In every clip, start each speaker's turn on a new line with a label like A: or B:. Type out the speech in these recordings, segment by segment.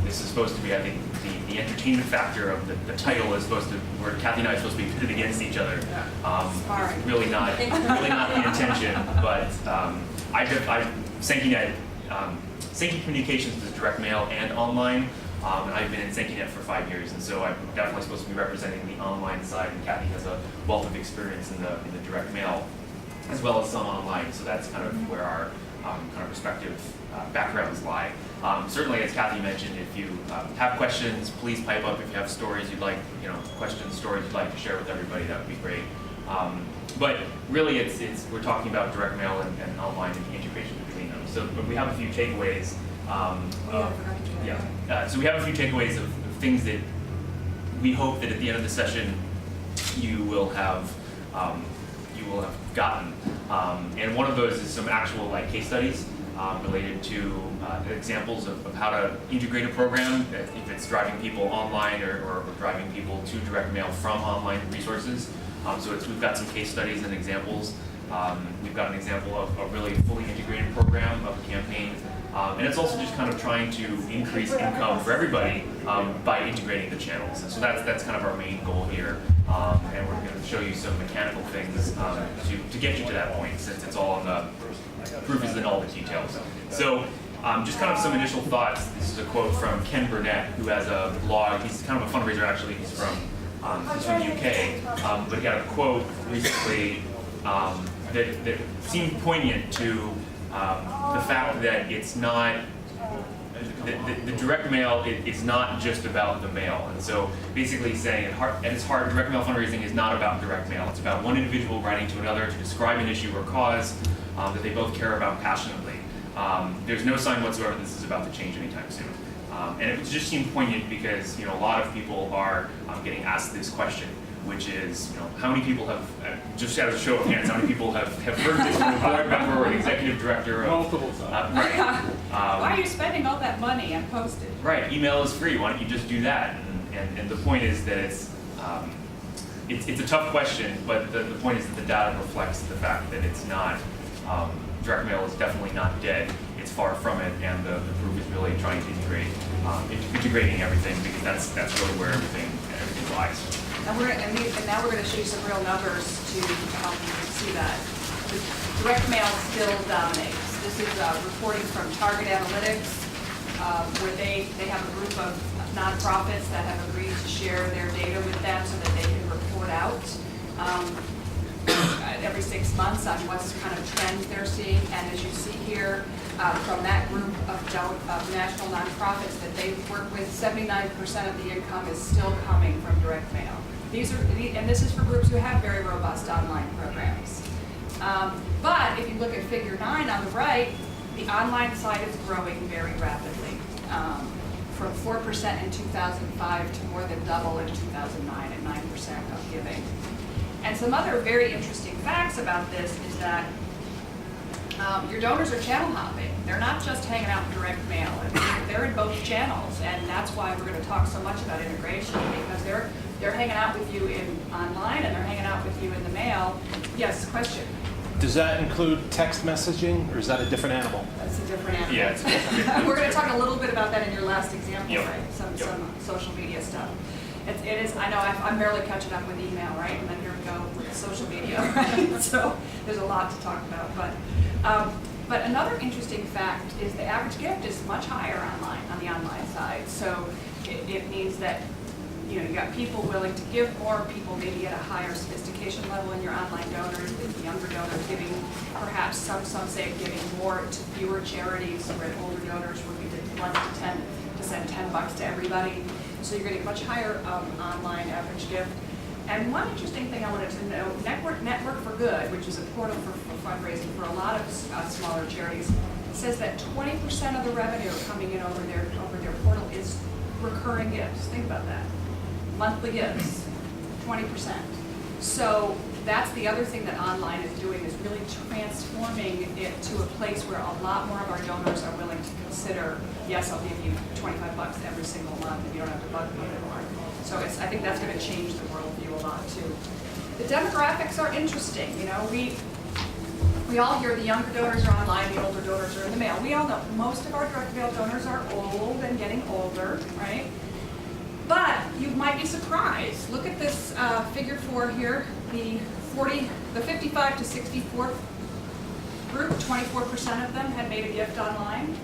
A: This is supposed to be, I think, the entertainment factor of the title is supposed to, where Kathy and I are supposed to be pitted against each other. It's really not the intention, but SankeyNet, Sankey Communications is direct mail and online, and I've been in SankeyNet for 5 years, and so I'm definitely supposed to be representing the online side, and Kathy has a wealth of experience in the direct mail, as well as some online, so that's kind of where our kind of respective backgrounds lie. Certainly, as Kathy mentioned, if you have questions, please pipe up. If you have stories you'd like, questions, stories you'd like to share with everybody, that would be great. But really, we're talking about direct mail and online and the integration between them. So we have a few takeaways. So we have a few takeaways of things that we hope that at the end of the session you will have gotten. And one of those is some actual case studies related to examples of how to integrate a program, if it's driving people online or driving people to direct mail from online resources. So we've got some case studies and examples. We've got an example of a really fully integrated program of a campaign. And it's also just kind of trying to increase income for everybody by integrating the channels. And so that's kind of our main goal here. And we're going to show you some mechanical things to get you to that point, since it's all on the proof is in all the details. So just kind of some initial thoughts. This is a quote from Ken Burnett, who has a blog. He's kind of a fundraiser, actually. He's from the UK. But he had a quote recently that seemed poignant to the fact that it's not, the direct mail is not just about the mail. And so basically saying at its heart, direct mail fundraising is not about direct mail. It's about one individual writing to another to describe an issue or cause that they both care about passionately. There's no sign whatsoever this is about to change anytime soon. And it just seemed poignant because a lot of people are getting asked this question, which is, how many people have, just as a show of hands, how many people have heard this from a board member or an executive director of,
B: multiple times.
A: Right.
C: Why are you spending all that money on postage?
A: Right, email is free, why don't you just do that? And the point is that it's a tough question, but the point is that the data reflects the fact that it's not, direct mail is definitely not dead. It's far from it, and the proof is really trying to integrating everything, because that's really where everything lies.
C: And now we're going to show you some real numbers to help you see that. The direct mail still dominates. This is reporting from Target Analytics, where they have a group of nonprofits that have agreed to share their data with them so that they can report out every 6 months on what's kind of trends they're seeing. And as you see here, from that group of national nonprofits that they work with, 79% of the income is still coming from direct mail. And this is for groups who have very robust online programs. But if you look at figure 9 on the right, the online side is growing very rapidly, from 4% in 2005 to more than double in 2009 at 9% of giving. And some other very interesting facts about this is that your donors are channel hopping. They're not just hanging out in direct mail. They're in both channels, and that's why we're going to talk so much about integration, because they're hanging out with you in online and they're hanging out with you in the mail. Yes, question.
B: Does that include text messaging, or is that a different animal?
C: That's a different animal.
A: Yeah, it's
C: we're going to talk a little bit about that in your last example,
A: Yep.
C: right? Some social media stuff. It is. I know I'm barely catching up with email, right? And then here we go with social media, right? So there's a lot to talk about, but another interesting fact is the average gift is much higher on the online side. So it means that you got people willing to give more, people maybe at a higher sophistication level in your online donors, the younger donors giving perhaps some say giving more to fewer charities, where older donors would be to send $10 to everybody. So you're getting much higher online average gift. And one interesting thing I wanted to know, Network for Good, which is a portal for fundraising for a lot of smaller charities, says that 20% of the revenue coming in over their portal is recurring gifts. Think about that. Monthly gifts, 20%. So that's the other thing that online is doing, is really transforming it to a place where a lot more of our donors are willing to consider, yes, I'll give you $25 every single month and you don't have to bug me anymore. So I think that's going to change the worldview a lot too. The demographics are interesting. We all hear the younger donors are online, the older donors are in the mail. We all know most of our direct mail donors are old and getting older, right? But you might be surprised. Look at this figure 4 here, the 55 to 64 group, 24% of them had made a gift online.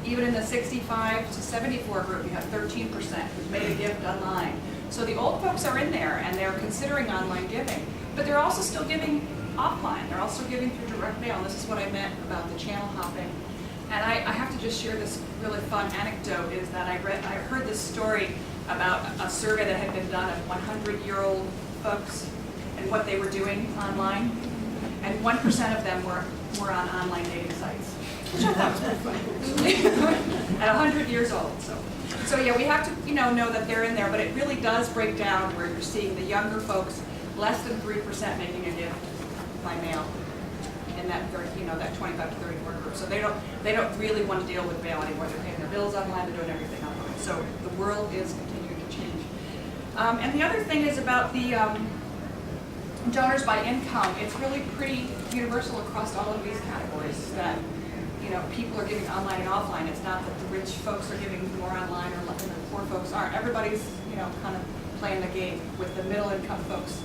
C: Even in the 65 to 74 group, you have 13% who've made a gift online. So the old folks are in there and they're considering online giving, but they're also still giving offline. They're also giving through direct mail. And this is what I meant about the channel hopping. And I have to just share this really fun anecdote is that I heard this story about a survey that had been done of 100-year-old folks and what they were doing online. And 1% of them were on online dating sites, which I thought was pretty funny. At 100 years old. So yeah, we have to know that they're in there, but it really does break down where you're seeing the younger folks, less than 3% making a gift by mail in that that 25 to 34 group. So they don't really want to deal with mail anymore. They're paying their bills online, they're doing everything online. So the world is continuing to change. And the other thing is about the donors by income. It's really pretty universal across all of these categories that people are giving online and offline. It's not that the rich folks are giving more online or the poor folks aren't. Everybody's kind of playing the game with the middle income folks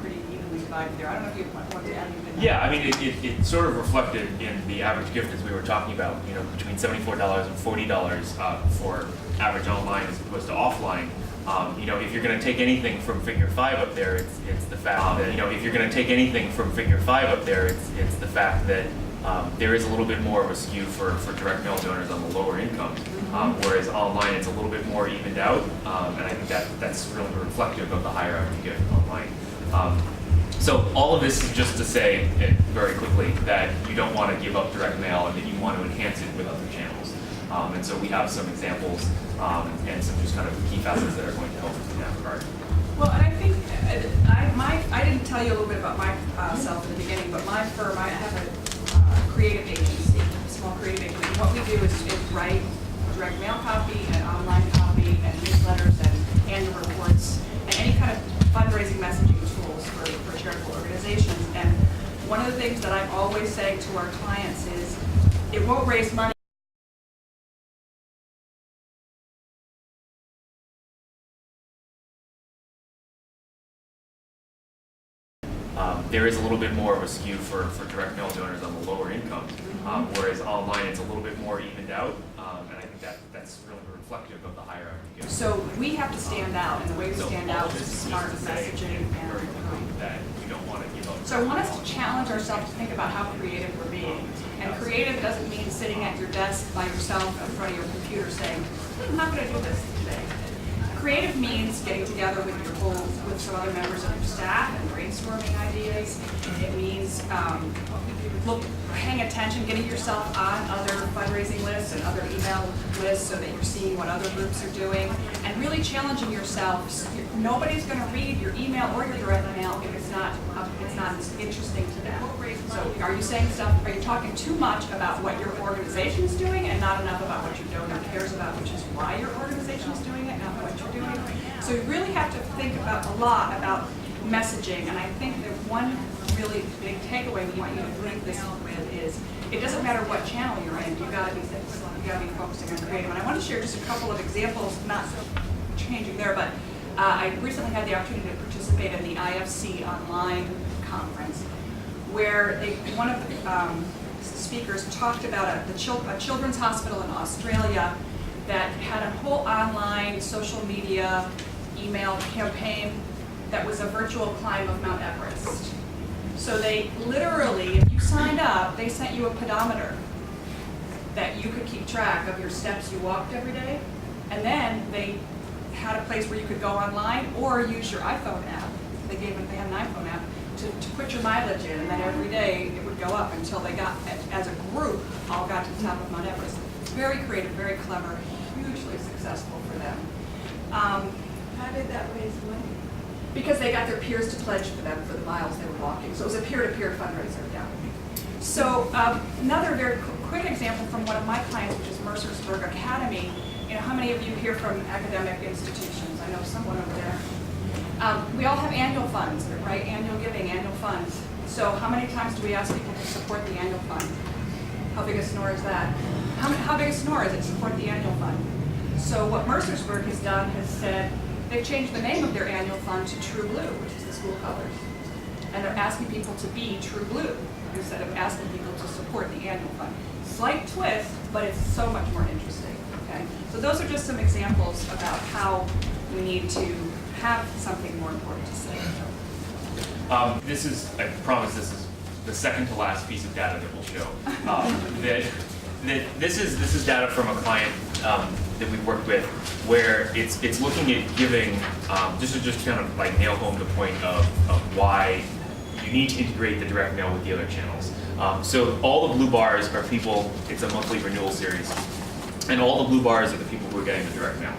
C: pretty evenly divided there. I don't know if you want to add anything.
A: Yeah, I mean, it sort of reflected in the average gift as we were talking about, between $74 and $40 for average online as opposed to offline. If you're going to take anything from figure 5 up there, it's the fact that, if you're going to take anything from figure 5 up there, it's the fact that there is a little bit more of a skew for direct mail donors on the lower income, whereas online it's a little bit more evened out, and I think that's really reflective of the higher average gift online. So all of this is just to say very quickly that you don't want to give up direct mail and that you want to enhance it with other channels. And so we have some examples and some just kind of key facets that are going to help in that regard.
C: Well, and I think I didn't tell you a little bit about myself in the beginning, but my firm, I have a creative agency, a small creative agency. And what we do is write direct mail copy and online copy and newsletters and annual reports and any kind of fundraising messaging tools for charitable organizations. And one of the things that I'm always saying to our clients is it won't raise money.
A: There is a little bit more of a skew for direct mail donors on the lower income, whereas online it's a little bit more evened out, and I think that's really reflective of the higher average.
C: So we have to stand out, and the way we stand out is smart messaging and
A: that you don't want to give up.
C: So I want us to challenge ourselves to think about how creative we're being. And creative doesn't mean sitting at your desk by yourself in front of your computer saying, I'm not going to do this today. Creative means getting together with some other members of your staff and brainstorming ideas. It means paying attention, getting yourself on other fundraising lists and other email lists so that you're seeing what other groups are doing, and really challenging yourself. Nobody's going to read your email or your direct mail if it's not interesting to them. So are you saying stuff, are you talking too much about what your organization is doing and not enough about what your donor cares about, which is why your organization is doing it, not what you're doing? So you really have to think about a lot about messaging, and I think that one really big takeaway we want you to leave this with is it doesn't matter what channel you're in, you've got to be focusing on creative. And I want to share just a couple of examples, not changing there, but I recently had the opportunity to participate in the IFC online conference where one of the speakers talked about a children's hospital in Australia that had a whole online social media email campaign that was a virtual climb of Mount Everest. So they literally, if you signed up, they sent you a pedometer that you could keep track of your steps you walked every day. And then they had a place where you could go online or use your iPhone app. They had an iPhone app to put your mileage in, and then every day it would go up until they got, as a group, all got to the top of Mount Everest. Very creative, very clever, hugely successful for them.
D: How did that raise money?
C: Because they got their peers to pledge for them for the miles they were walking. So it was a peer-to-peer fundraiser, yeah. So another very quick example from one of my clients, which is Mercersburg Academy. How many of you here from academic institutions? I know someone over there. We all have annual funds, right? Annual giving, annual funds. So how many times do we ask people to support the annual fund? How big a snore is that? How big a snore is it to support the annual fund? So what Mercersburg has done has said, they've changed the name of their annual fund to True Blue, which is the school colors. And they're asking people to be True Blue instead of asking people to support the annual fund. Slight twist, but it's so much more interesting, okay? So those are just some examples about how we need to have something more important to say.
A: This is, I promise this is the second to last piece of data that we'll show. This is data from a client that we've worked with where it's looking at giving, just kind of like nail home the point of why you need to integrate the direct mail with the other channels. So all the blue bars are people, it's a monthly renewal series, and all the blue bars are the people who are getting the direct mail.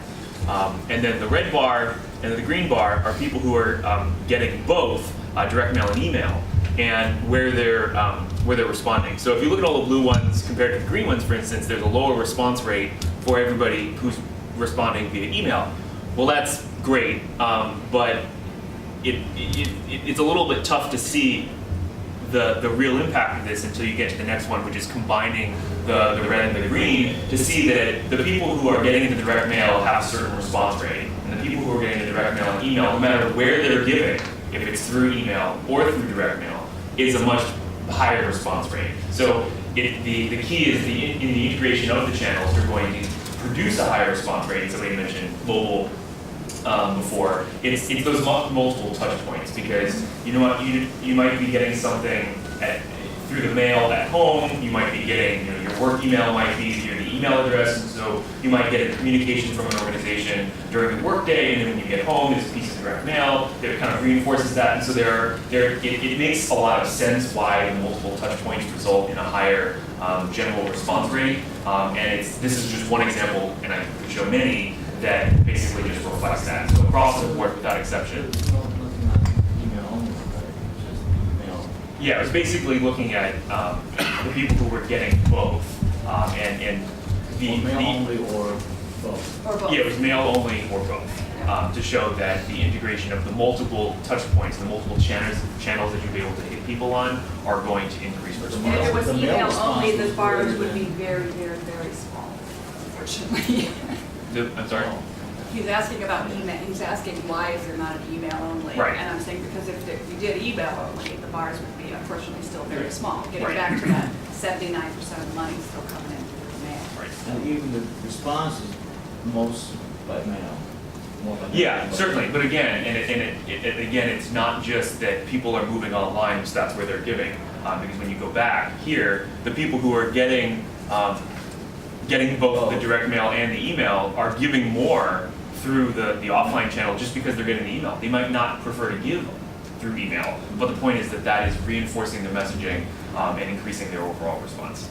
A: And then the red bar and the green bar are people who are getting both direct mail and email, and where they're responding. So if you look at all the blue ones compared to the green ones, for instance, there's a lower response rate for everybody who's responding via email. Well, that's great, but it's a little bit tough to see the real impact of this until you get to the next one, which is combining the red and the green to see that the people who are getting the direct mail have a certain response rate, and the people who are getting the direct mail and email, no matter where they're giving, if it's through email or through direct mail, is a much higher response rate. So the key is in the integration of the channels, you're going to produce a higher response rate. Somebody mentioned mobile before. It's those multiple touch points, because you know what, you might be getting something through the mail at home. You might be getting, your work email might be through the email address, and so you might get a communication from an organization during the workday, and then when you get home, there's a piece of direct mail that kind of reinforces that. And so it makes a lot of sense why the multiple touch points result in a higher general response rate. And this is just one example, and I could show many that basically just reflects that. So across the board, without exception. Yeah, it was basically looking at the people who were getting both, and
E: mail only or both?
C: Or both.
A: Yeah, it was mail only or both, to show that the integration of the multiple touch points, the multiple channels that you'll be able to hit people on, are going to increase response.
C: And if it was
E: The mail
C: email
E: response
C: only, the
E: was
C: bars
E: very
C: would be
E: good.
C: very, very, very small, unfortunately.
A: I'm sorry?
C: He's asking about email, he's asking why is there not an email only?
A: Right.
C: And I'm saying because if we did email only, the bars would be unfortunately still very small. Getting
A: Right.
C: back to that 79% of the money still coming in through the mail.
A: Right.
E: And even the response is most by mail. More by mail.
A: Yeah, certainly, but again, again, it's not just that people are moving online, so that's where they're giving, because when you go back here, the people who are getting both the direct mail and the email are giving more through the offline channel just because they're getting the email. They might not prefer to give through email, but the point is that is reinforcing the messaging and increasing their overall response.